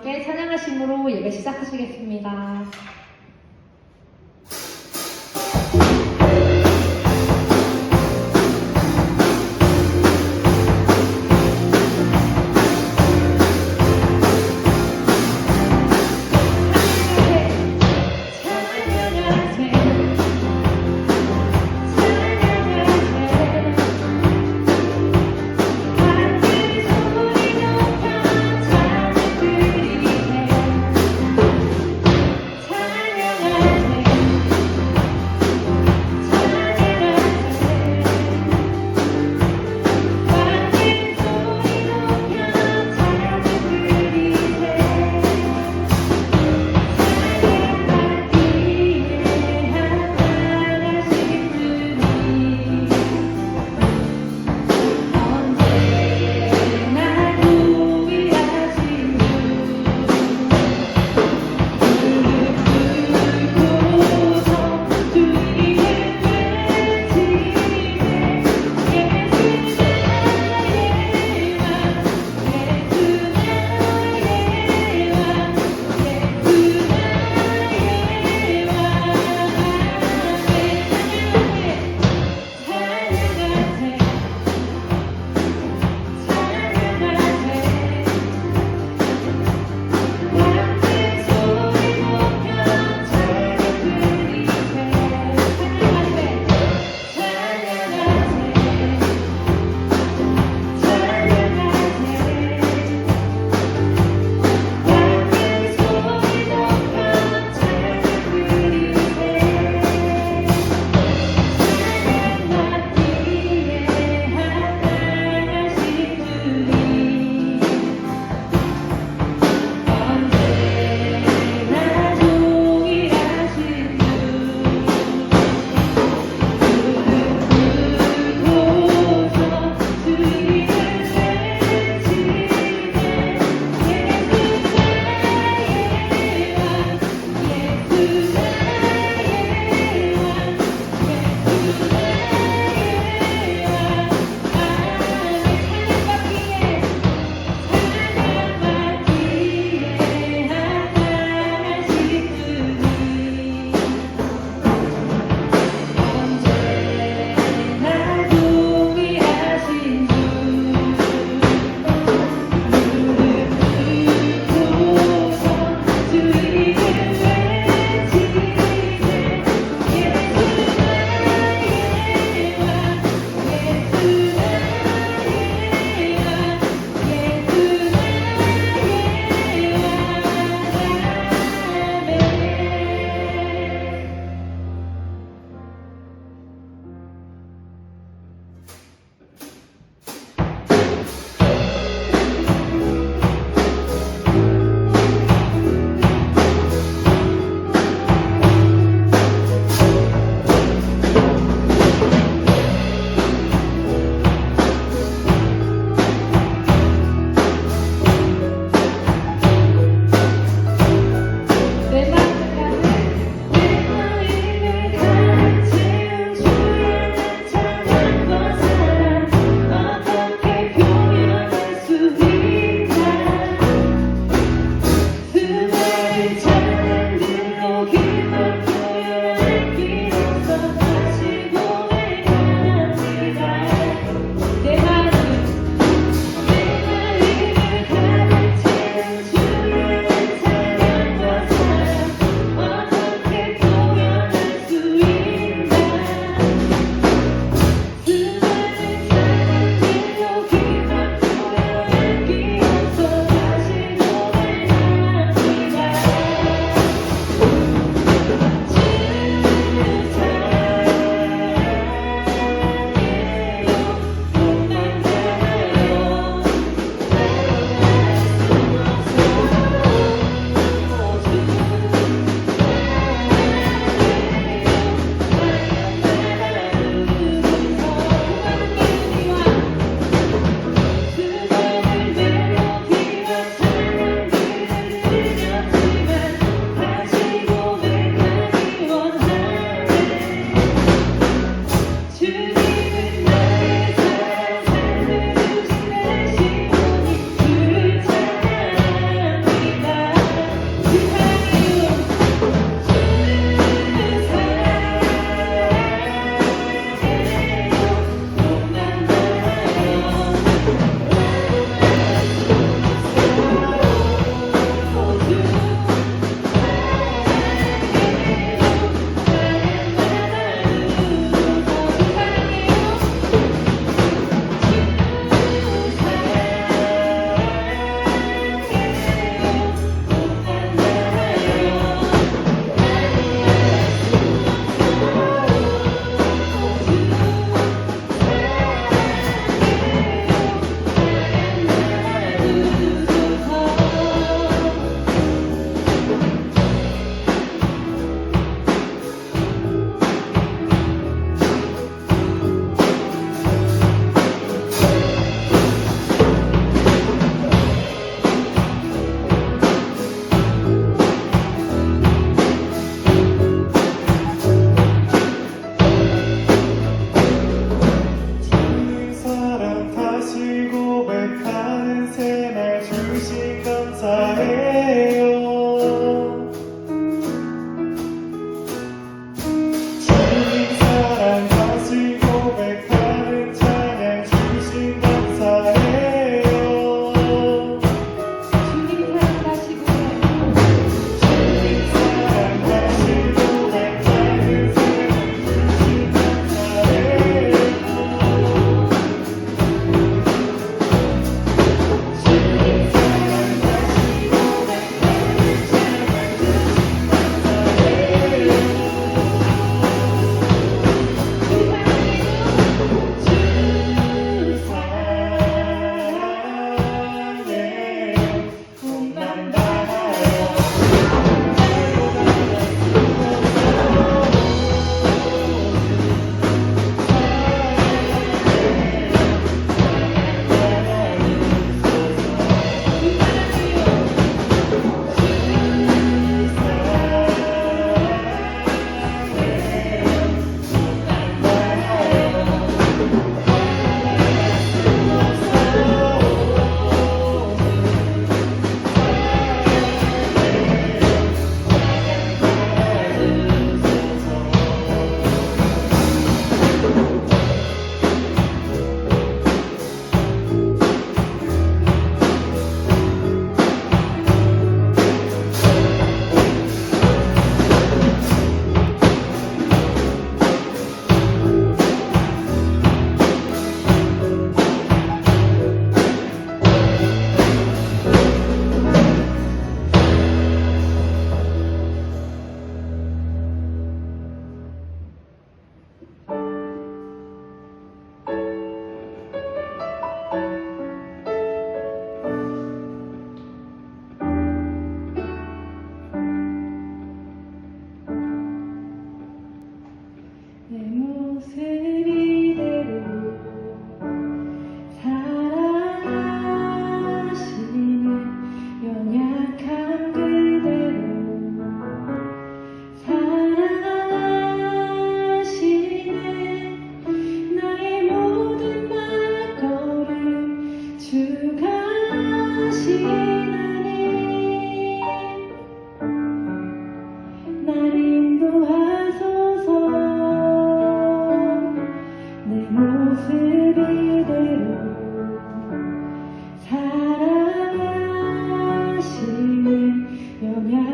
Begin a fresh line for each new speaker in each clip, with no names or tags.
함께 찬양하심으로 예배 시작하시겠습니다.
찬양하세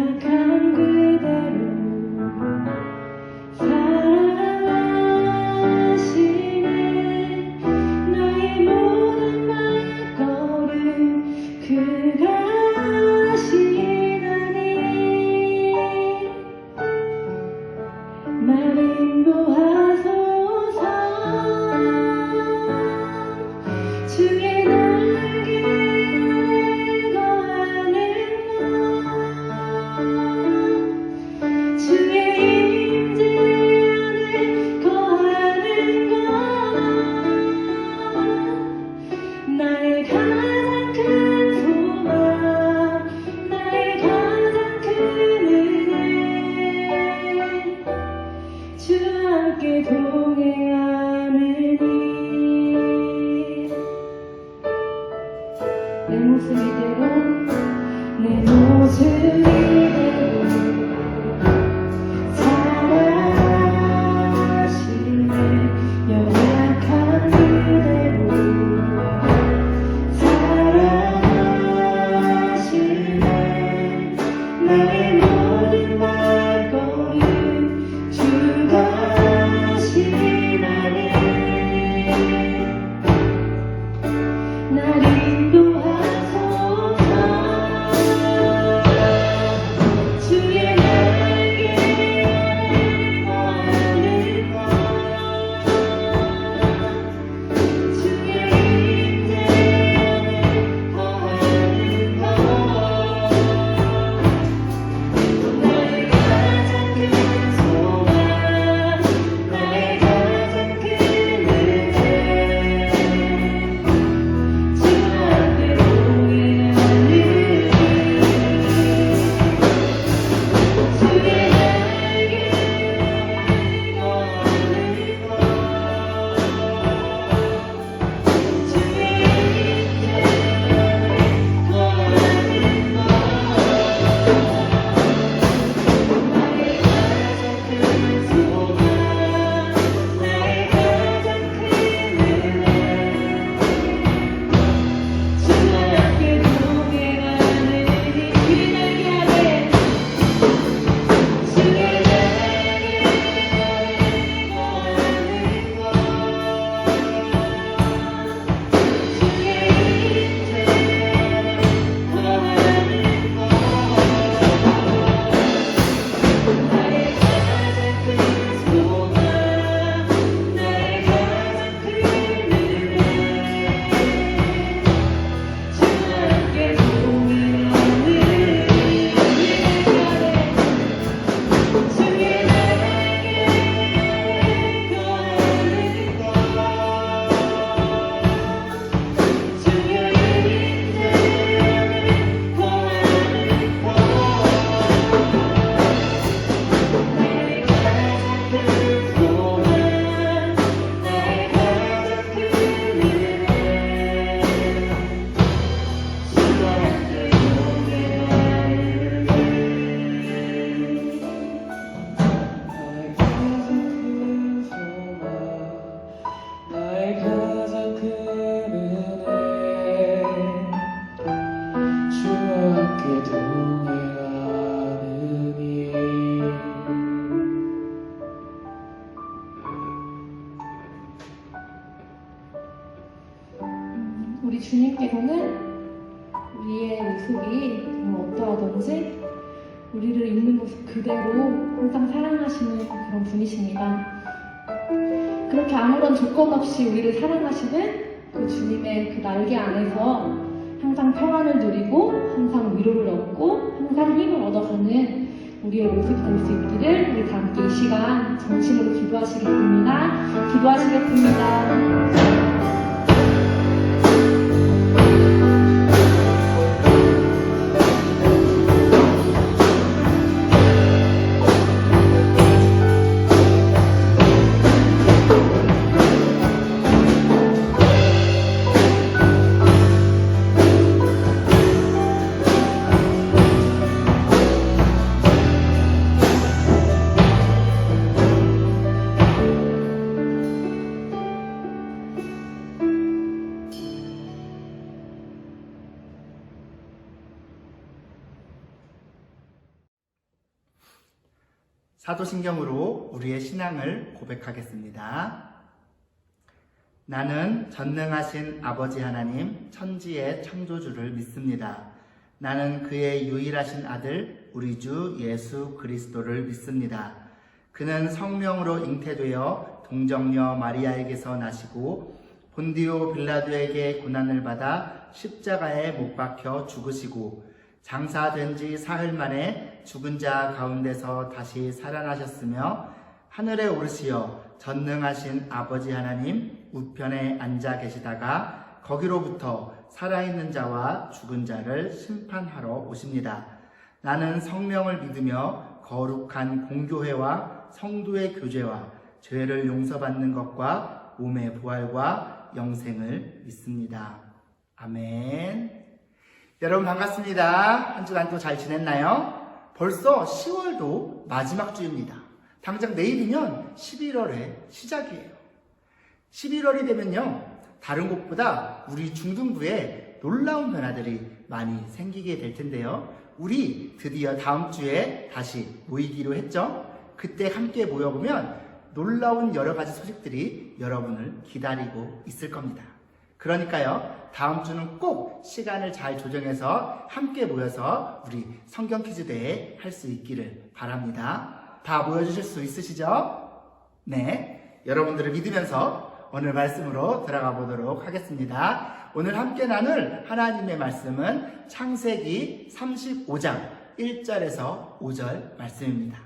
연약한 그대로 사랑하시네. 나의 모든 말걸음 그가 하시다니. 말 인도하소서. 주의 날개 거하는 것, 주의 임재 안에 거하는 것, 나의 가장 큰 소망, 나의 가장 큰 은혜. 주와 함께 동행하느니. 내 모습 이대로, 내 모습 이대로 사랑하시네. 연약한 그대로 사랑하시네. 나의 모든 말걸음 주가 하시나니. 날 인도하소서. 주의 날개 거하는 것, 주의 임재 안에 거하는 것, 나의 가장 큰 소망, 나의 가장 큰 은혜. 주와 함께 동행하느니. 주의 날개 거하는 것, 주의 임재 거하는 것, 나의 가장 큰 소망, 나의 가장 큰 은혜. 주와 함께 동행하느니. 주의 날개 아래, 주의 날개 거하는 것, 주의 임재 거하는 것, 나의 가장 큰 소망, 나의 가장 큰 은혜. 주와 함께 동행하느니. 주의 날개 거하는 것, 주의 임재 거하는 것, 나의 가장 큰 소망, 나의 가장 큰 은혜. 주와 함께 동행하느니. 나의 가장 큰 소망, 나의 가장 큰 은혜. 주와 함께 동행하느니.
우리 주님께서는 우리의 모습이 정말 어떠하든지 우리를 있는 모습 그대로 항상 사랑하시는 그런 분이십니다. 그렇게 아무런 조건 없이 우리를 사랑하시는 그 주님의 그 날개 안에서 항상 평안을 누리고 항상 위로를 얻고 항상 힘을 얻어가는 우리의 모습이 될 수 있기를 우리 다 함께 이 시간 전심으로 기도하시겠습니다. 기도하시겠습니다.
사도신경으로 우리의 신앙을 고백하겠습니다. 나는 전능하신 아버지 하나님 천지의 창조주를 믿습니다. 나는 그의 유일하신 아들 우리 주 예수 그리스도를 믿습니다. 그는 성령으로 잉태되어 동정녀 마리아에게서 나시고 본디오 빌라도에게 고난을 받아 십자가에 못 박혀 죽으시고 장사된 지 사흘 만에 죽은 자 가운데서 다시 살아나셨으며 하늘에 오르시어 전능하신 아버지 하나님 우편에 앉아 계시다가 거기로부터 살아있는 자와 죽은 자를 심판하러 오십니다. 나는 성령을 믿으며 거룩한 공교회와 성도의 교제와 죄를 용서받는 것과 몸의 부활과 영생을 믿습니다. 아멘. 여러분 반갑습니다. 한 주간 또 잘 지냈나요? 벌써 10월도 마지막 주입니다. 당장 내일이면 11월의 시작이에요. 11월이 되면요, 다른 곳보다 우리 중등부에 놀라운 변화들이 많이 생기게 될 텐데요. 우리 드디어 다음 주에 다시 모이기로 했죠? 그때 함께 모여보면 놀라운 여러 가지 소식들이 여러분을 기다리고 있을 겁니다. 그러니까요, 다음 주는 꼭 시간을 잘 조정해서 함께 모여서 우리 성경 퀴즈 대회 할 수 있기를 바랍니다. 다 모여주실 수 있으시죠? 네, 여러분들을 믿으면서 오늘 말씀으로 들어가 보도록 하겠습니다. 오늘 함께 나눌 하나님의 말씀은 창세기 35장 1절에서 5절 말씀입니다.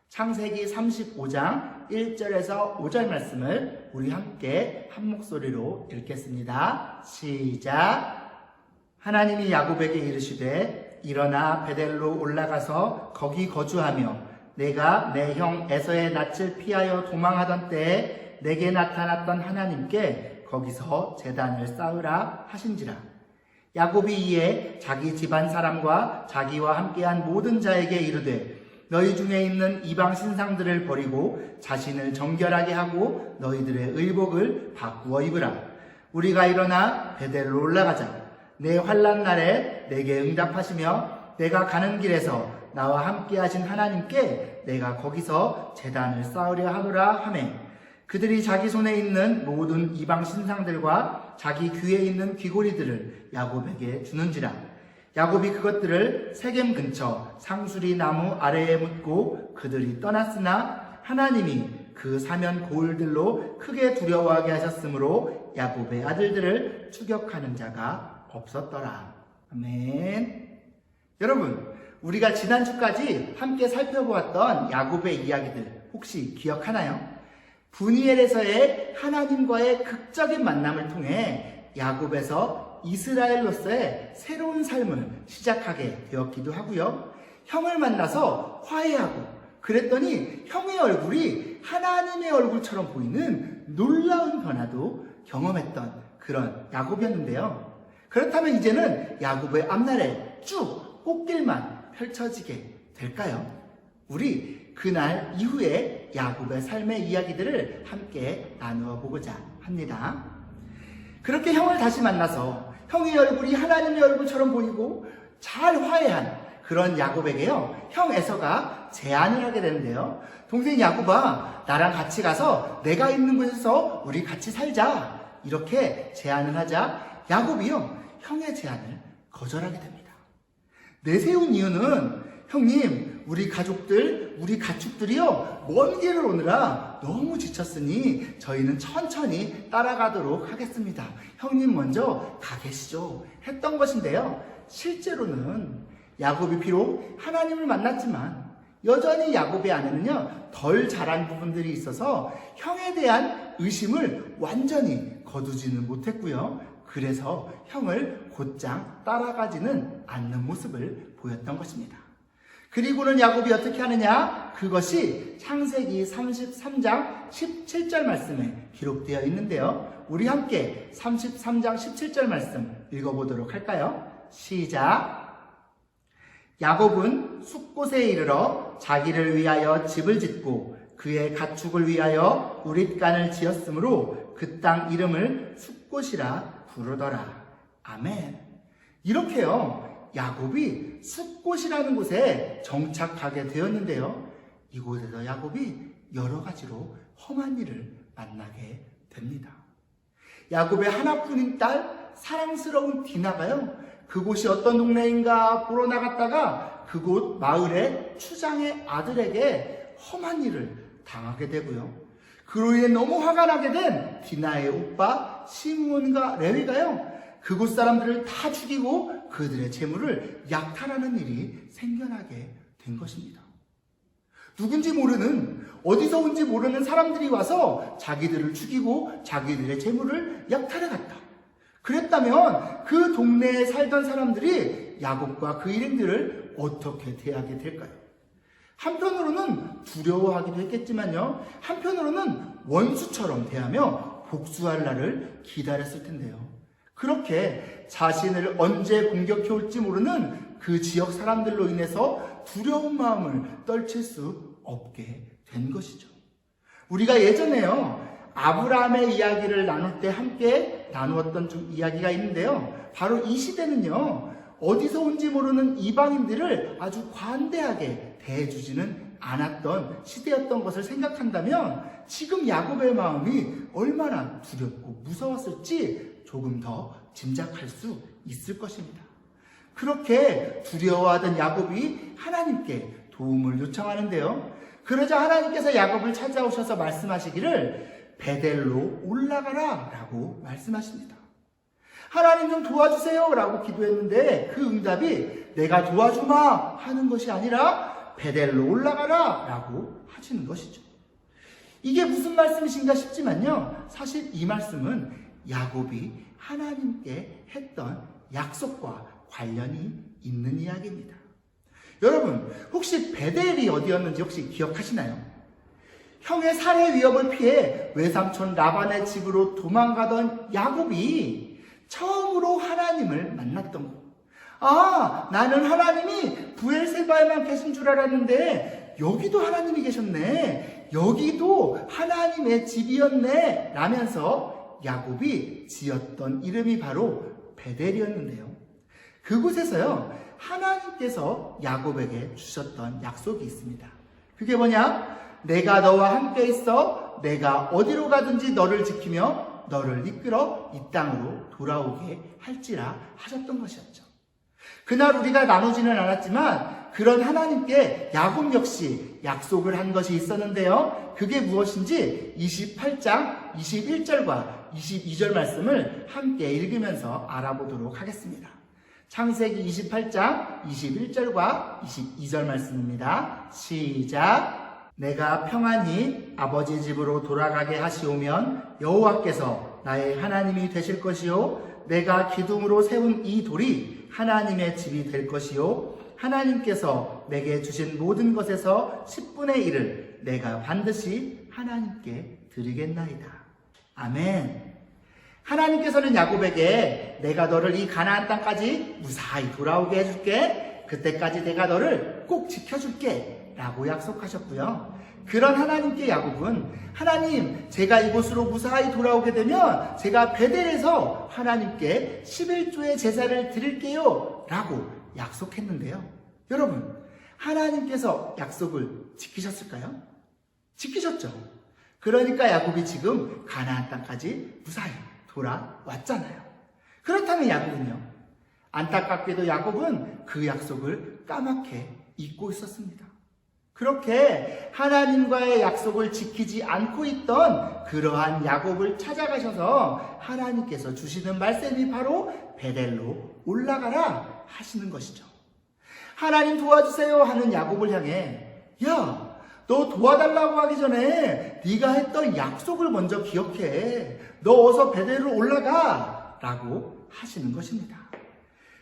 창세기 35장 1절에서 5절 말씀을 우리 함께 한 목소리로 읽겠습니다. 시작. 하나님이 야곱에게 이르시되 일어나 베델로 올라가서 거기 거주하며 내가 내 형 에서의 낯을 피하여 도망하던 때에 내게 나타났던 하나님께 거기서 제단을 쌓으라 하신지라. 야곱이 이에 자기 집안 사람과 자기와 함께한 모든 자에게 이르되 너희 중에 있는 이방 신상들을 버리고 자신을 정결하게 하고 너희들의 의복을 바꾸어 입으라. 우리가 일어나 베델로 올라가자. 내 환난 날에 내게 응답하시며 내가 가는 길에서 나와 함께 하신 하나님께 내가 거기서 제단을 쌓으려 하노라 하매 그들이 자기 손에 있는 모든 이방 신상들과 자기 귀에 있는 귀고리들을 야곱에게 주는지라. 야곱이 그것들을 세겜 근처 상수리 나무 아래에 묻고 그들이 떠났으나 하나님이 그 사면 고을들로 크게 두려워하게 하셨으므로 야곱의 아들들을 추격하는 자가 없었더라. 아멘. 여러분, 우리가 지난주까지 함께 살펴보았던 야곱의 이야기들 혹시 기억하나요? 브니엘에서의 하나님과의 극적인 만남을 통해 야곱에서 이스라엘로서의 새로운 삶을 시작하게 되었기도 하고요. 형을 만나서 화해하고 그랬더니 형의 얼굴이 하나님의 얼굴처럼 보이는 놀라운 변화도 경험했던 그런 야곱이었는데요. 그렇다면 이제는 야곱의 앞날에 쭉 꽃길만 펼쳐지게 될까요? 우리 그날 이후에 야곱의 삶의 이야기들을 함께 나누어 보고자 합니다. 그렇게 형을 다시 만나서 형의 얼굴이 하나님의 얼굴처럼 보이고 잘 화해한 그런 야곱에게요, 형 에서가 제안을 하게 되는데요. 동생 야곱아, 나랑 같이 가서 내가 있는 곳에서 우리 같이 살자. 이렇게 제안을 하자 야곱이요, 형의 제안을 거절하게 됩니다. 내세운 이유는 형님, 우리 가족들, 우리 가축들이요, 먼 길을 오느라 너무 지쳤으니 저희는 천천히 따라가도록 하겠습니다. 형님 먼저 가 계시죠. 했던 것인데요. 실제로는 야곱이 비록 하나님을 만났지만 여전히 야곱의 안에는요, 덜 자란 부분들이 있어서 형에 대한 의심을 완전히 거두지는 못했고요. 그래서 형을 곧장 따라가지는 않는 모습을 보였던 것입니다. 그리고는 야곱이 어떻게 하느냐? 그것이 창세기 33장 17절 말씀에 기록되어 있는데요. 우리 함께 33장 17절 말씀 읽어보도록 할까요? 시작. 야곱은 숫곳에 이르러 자기를 위하여 집을 짓고 그의 가축을 위하여 우릿간을 지었으므로 그 땅 이름을 숫곳이라 부르더라. 아멘. 이렇게요, 야곱이 숫곳이라는 곳에 정착하게 되었는데요. 이곳에서 야곱이 여러 가지로 험한 일을 만나게 됩니다. 야곱의 하나뿐인 딸 사랑스러운 디나가요, 그곳이 어떤 동네인가 보러 나갔다가 그곳 마을의 추장의 아들에게 험한 일을 당하게 되고요. 그로 인해 너무 화가 나게 된 디나의 오빠 시므온과 레위가요, 그곳 사람들을 다 죽이고 그들의 재물을 약탈하는 일이 생겨나게 된 것입니다. 누군지 모르는, 어디서 온지 모르는 사람들이 와서 자기들을 죽이고 자기들의 재물을 약탈해 갔다. 그랬다면 그 동네에 살던 사람들이 야곱과 그 일행들을 어떻게 대하게 될까요? 한편으로는 두려워하기도 했겠지만요, 한편으로는 원수처럼 대하며 복수할 날을 기다렸을 텐데요. 그렇게 자신을 언제 공격해 올지 모르는 그 지역 사람들로 인해서 두려운 마음을 떨칠 수 없게 된 것이죠. 우리가 예전에요, 아브라함의 이야기를 나눌 때 함께 나누었던 좀 이야기가 있는데요. 바로 이 시대는요, 어디서 온지 모르는 이방인들을 아주 관대하게 대해주지는 않았던 시대였던 것을 생각한다면 지금 야곱의 마음이 얼마나 두렵고 무서웠을지 조금 더 짐작할 수 있을 것입니다. 그렇게 두려워하던 야곱이 하나님께 도움을 요청하는데요. 그러자 하나님께서 야곱을 찾아오셔서 말씀하시기를 베델로 올라가라 라고 말씀하십니다. 하나님 좀 도와주세요 라고 기도했는데 그 응답이 내가 도와주마 하는 것이 아니라 베델로 올라가라 라고 하시는 것이죠. 이게 무슨 말씀이신가 싶지만요, 사실 이 말씀은 야곱이 하나님께 했던 약속과 관련이 있는 이야기입니다. 여러분, 혹시 베델이 어디였는지 혹시 기억하시나요? 형의 살해 위협을 피해 외삼촌 라반의 집으로 도망가던 야곱이 처음으로 하나님을 만났던 것. 아, 나는 하나님이 브엘세바에만 계신 줄 알았는데 여기도 하나님이 계셨네, 여기도 하나님의 집이었네 라면서 야곱이 지었던 이름이 바로 베델이었는데요. 그곳에서요, 하나님께서 야곱에게 주셨던 약속이 있습니다. 그게 뭐냐? 내가 너와 함께 있어 내가 어디로 가든지 너를 지키며 너를 이끌어 이 땅으로 돌아오게 할지라 하셨던 것이었죠. 그날 우리가 나누지는 않았지만 그런 하나님께 야곱 역시 약속을 한 것이 있었는데요. 그게 무엇인지 28장 21절과 22절 말씀을 함께 읽으면서 알아보도록 하겠습니다. 창세기 28장 21절과 22절 말씀입니다. 시작. 내가 평안히 아버지 집으로 돌아가게 하시오면 여호와께서 나의 하나님이 되실 것이요 내가 기둥으로 세운 이 돌이 하나님의 집이 될 것이요 하나님께서 내게 주신 모든 것에서 10분의 1을 내가 반드시 하나님께 드리겠나이다. 아멘. 하나님께서는 야곱에게 내가 너를 이 가나안 땅까지 무사히 돌아오게 해줄게, 그때까지 내가 너를 꼭 지켜줄게 라고 약속하셨고요. 그런 하나님께 야곱은 하나님, 제가 이곳으로 무사히 돌아오게 되면 제가 베델에서 하나님께 11조의 제사를 드릴게요 라고 약속했는데요. 여러분, 하나님께서 약속을 지키셨을까요? 지키셨죠. 그러니까 야곱이 지금 가나안 땅까지 무사히 돌아왔잖아요. 그렇다면 야곱은요? 안타깝게도 야곱은 그 약속을 까맣게 잊고 있었습니다. 그렇게 하나님과의 약속을 지키지 않고 있던 그러한 야곱을 찾아가셔서 하나님께서 주시는 말씀이 바로 베델로 올라가라 하시는 것이죠. 하나님 도와주세요 하는 야곱을 향해 야, 너 도와달라고 하기 전에 네가 했던 약속을 먼저 기억해. 너 어서 베델로 올라가 라고 하시는 것입니다.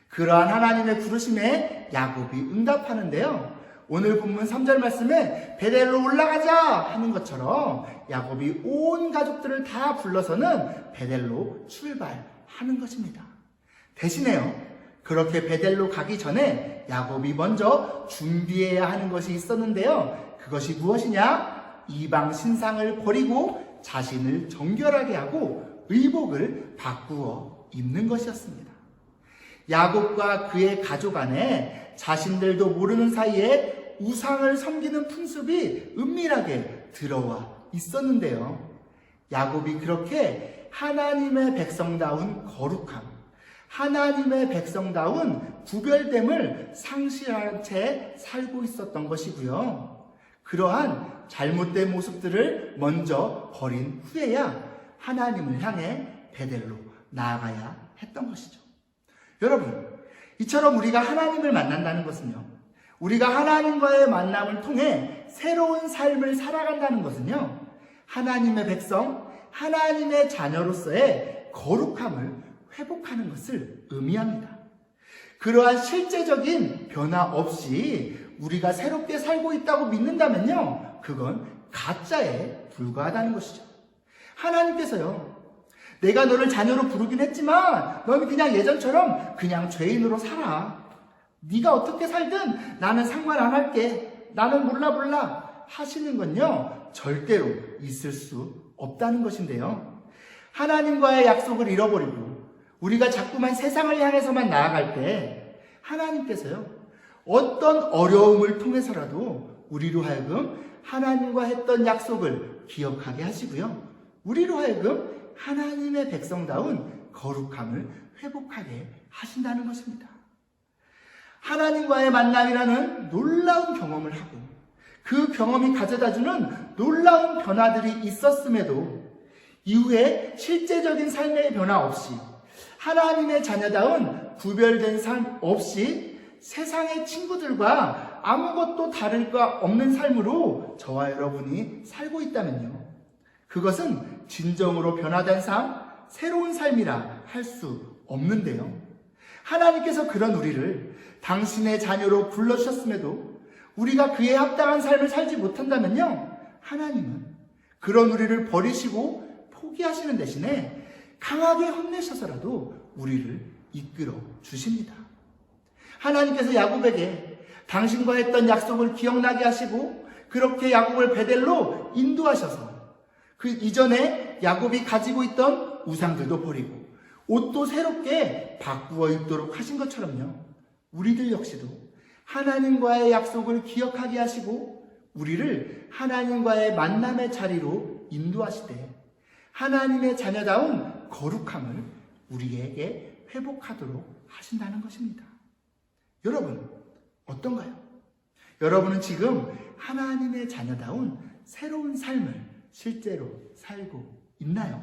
그러한 하나님의 부르심에 야곱이 응답하는데요. 오늘 본문 3절 말씀에 베델로 올라가자 하는 것처럼 야곱이 온 가족들을 다 불러서는 베델로 출발하는 것입니다. 대신에요, 그렇게 베델로 가기 전에 야곱이 먼저 준비해야 하는 것이 있었는데요. 그것이 무엇이냐? 이방 신상을 버리고 자신을 정결하게 하고 의복을 바꾸어 입는 것이었습니다. 야곱과 그의 가족 안에 자신들도 모르는 사이에 우상을 섬기는 풍습이 은밀하게 들어와 있었는데요. 야곱이 그렇게 하나님의 백성다운 거룩함, 하나님의 백성다운 구별됨을 상실한 채 살고 있었던 것이고요. 그러한 잘못된 모습들을 먼저 버린 후에야 하나님을 향해 베델로 나아가야 했던 것이죠. 여러분, 이처럼 우리가 하나님을 만난다는 것은요, 우리가 하나님과의 만남을 통해 새로운 삶을 살아간다는 것은요, 하나님의 백성, 하나님의 자녀로서의 거룩함을 회복하는 것을 의미합니다. 그러한 실제적인 변화 없이 우리가 새롭게 살고 있다고 믿는다면요, 그건 가짜에 불과하다는 것이죠. 하나님께서요, 내가 너를 자녀로 부르긴 했지만 너는 그냥 예전처럼 그냥 죄인으로 살아. 네가 어떻게 살든 나는 상관 안 할게. 나는 몰라 하시는 건요, 절대로 있을 수 없다는 것인데요. 하나님과의 약속을 잃어버리고 우리가 자꾸만 세상을 향해서만 나아갈 때 하나님께서요, 어떤 어려움을 통해서라도 우리로 하여금 하나님과 했던 약속을 기억하게 하시고요, 우리로 하여금 하나님의 백성다운 거룩함을 회복하게 하신다는 것입니다. 하나님과의 만남이라는 놀라운 경험을 하고 그 경험이 가져다주는 놀라운 변화들이 있었음에도 이후에 실제적인 삶의 변화 없이 하나님의 자녀다운 구별된 삶 없이 세상의 친구들과 아무것도 다를 바 없는 삶으로 저와 여러분이 살고 있다면요, 그것은 진정으로 변화된 삶, 새로운 삶이라 할 수 없는데요. 하나님께서 그런 우리를 당신의 자녀로 불러주셨음에도 우리가 그에 합당한 삶을 살지 못한다면요, 하나님은 그런 우리를 버리시고 포기하시는 대신에 강하게 혼내셔서라도 우리를 이끌어 주십니다. 하나님께서 야곱에게 당신과 했던 약속을 기억나게 하시고 그렇게 야곱을 베델로 인도하셔서 그 이전에 야곱이 가지고 있던 우상들도 버리고 옷도 새롭게 바꾸어 입도록 하신 것처럼요, 우리들 역시도 하나님과의 약속을 기억하게 하시고 우리를 하나님과의 만남의 자리로 인도하시되 하나님의 자녀다운 거룩함을 우리에게 회복하도록 하신다는 것입니다. 여러분, 어떤가요? 여러분은 지금 하나님의 자녀다운 새로운 삶을 실제로 살고 있나요?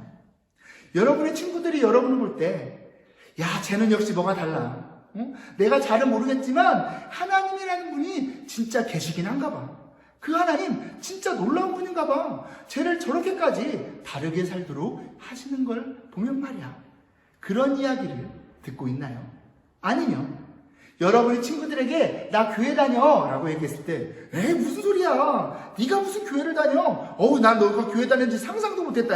여러분의 친구들이 여러분을 볼 때, 야, 쟤는 역시 뭐가 달라. 내가 잘은 모르겠지만 하나님이라는 분이 진짜 계시긴 한가 봐. 그 하나님 진짜 놀라운 분인가 봐. 쟤를 저렇게까지 다르게 살도록 하시는 걸 보면 말이야, 그런 이야기를 듣고 있나요? 아니면 여러분이 친구들에게 나 교회 다녀 라고 얘기했을 때, 에이 무슨 소리야, 네가 무슨 교회를 다녀, 어우 난 너가 교회 다니는지 상상도 못했다.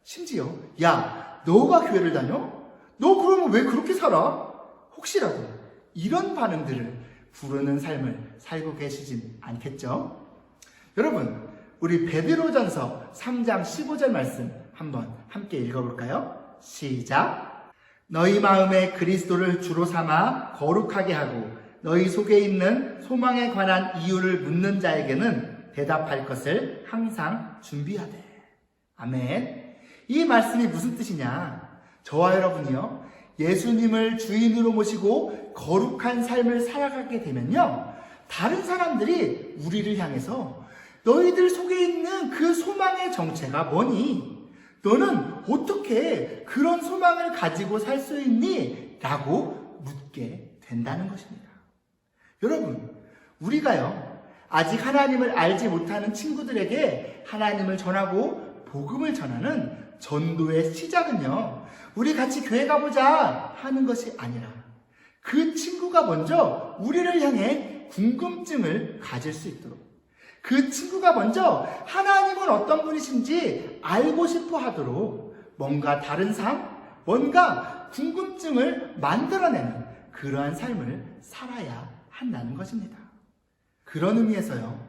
심지어 야, 너가 교회를 다녀? 너 그러면 왜 그렇게 살아? 혹시라도 이런 반응들을 부르는 삶을 살고 계시진 않겠죠? 여러분, 우리 베드로전서 3장 15절 말씀 한번 함께 읽어볼까요? 시작! 너희 마음에 그리스도를 주로 삼아 거룩하게 하고 너희 속에 있는 소망에 관한 이유를 묻는 자에게는 대답할 것을 항상 준비하되. 아멘. 이 말씀이 무슨 뜻이냐? 저와 여러분이요, 예수님을 주인으로 모시고 거룩한 삶을 살아가게 되면요, 다른 사람들이 우리를 향해서 너희들 속에 있는 그 소망의 정체가 뭐니? 너는 어떻게 그런 소망을 가지고 살 수 있니? 라고 묻게 된다는 것입니다. 여러분, 우리가요, 아직 하나님을 알지 못하는 친구들에게 하나님을 전하고 복음을 전하는 전도의 시작은요, 우리 같이 교회 가보자 하는 것이 아니라 그 친구가 먼저 우리를 향해 궁금증을 가질 수 있도록, 그 친구가 먼저 하나님은 어떤 분이신지 알고 싶어 하도록 뭔가 다른 삶, 뭔가 궁금증을 만들어내는 그러한 삶을 살아야 한다는 것입니다. 그런 의미에서요,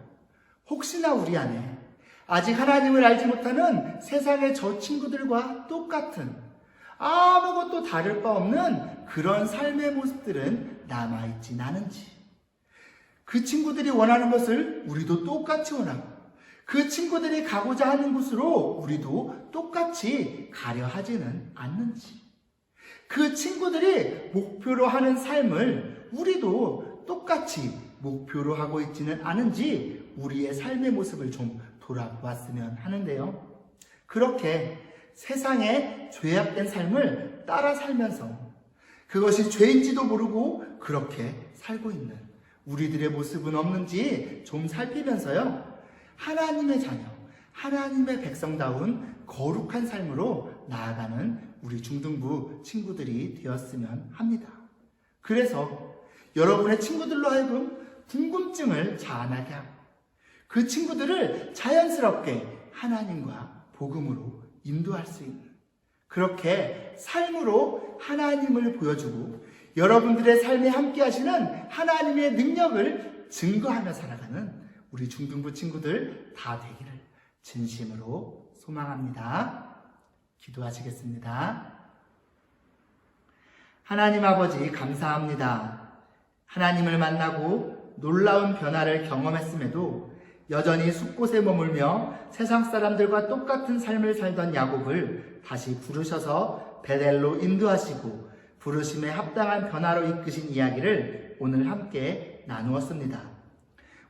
혹시나 우리 안에 아직 하나님을 알지 못하는 세상의 저 친구들과 똑같은 아무것도 다를 바 없는 그런 삶의 모습들은 남아있진 않은지, 그 친구들이 원하는 것을 우리도 똑같이 원하고, 그 친구들이 가고자 하는 곳으로 우리도 똑같이 가려 하지는 않는지, 그 친구들이 목표로 하는 삶을 우리도 똑같이 목표로 하고 있지는 않은지 우리의 삶의 모습을 좀 돌아보았으면 하는데요. 그렇게 세상의 죄악된 삶을 따라 살면서 그것이 죄인지도 모르고 그렇게 살고 있는 우리들의 모습은 없는지 좀 살피면서요, 하나님의 자녀, 하나님의 백성다운 거룩한 삶으로 나아가는 우리 중등부 친구들이 되었으면 합니다. 그래서 여러분의 친구들로 하여금 궁금증을 자아나게 하고, 그 친구들을 자연스럽게 하나님과 복음으로 인도할 수 있는, 그렇게 삶으로 하나님을 보여주고 여러분들의 삶에 함께 하시는 하나님의 능력을 증거하며 살아가는 우리 중등부 친구들 다 되기를 진심으로 소망합니다. 기도하시겠습니다. 하나님 아버지, 감사합니다. 하나님을 만나고 놀라운 변화를 경험했음에도 여전히 숲곳에 머물며 세상 사람들과 똑같은 삶을 살던 야곱을 다시 부르셔서 베델로 인도하시고 부르심에 합당한 변화로 이끄신 이야기를 오늘 함께 나누었습니다.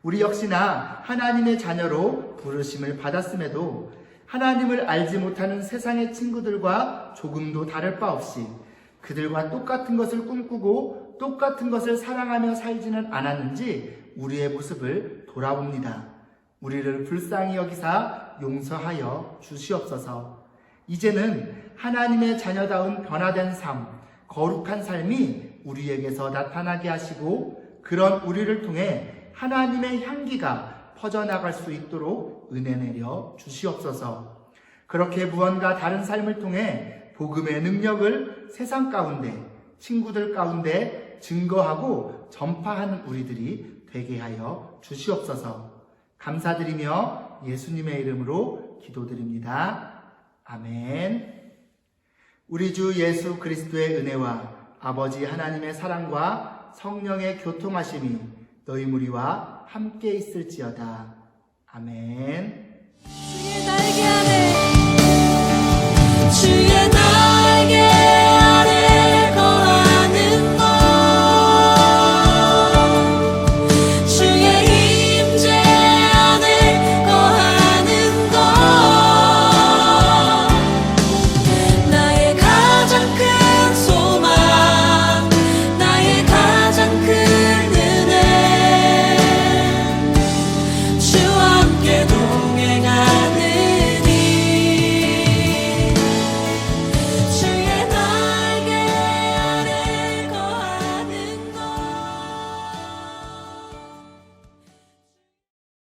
우리 역시나 하나님의 자녀로 부르심을 받았음에도 하나님을 알지 못하는 세상의 친구들과 조금도 다를 바 없이 그들과 똑같은 것을 꿈꾸고 똑같은 것을 사랑하며 살지는 않았는지 우리의 모습을 돌아봅니다. 우리를 불쌍히 여기사 용서하여 주시옵소서. 이제는 하나님의 자녀다운 변화된 삶, 거룩한 삶이 우리에게서 나타나게 하시고 그런 우리를 통해 하나님의 향기가 퍼져나갈 수 있도록 은혜 내려 주시옵소서. 그렇게 무언가 다른 삶을 통해 복음의 능력을 세상 가운데, 친구들 가운데 증거하고 전파하는 우리들이 되게 하여 주시옵소서. 감사드리며 예수님의 이름으로 기도드립니다. 아멘. 우리 주 예수 그리스도의 은혜와 아버지 하나님의 사랑과 성령의 교통하심이 너희 무리와 함께 있을지어다. 아멘.
주의 날개 아래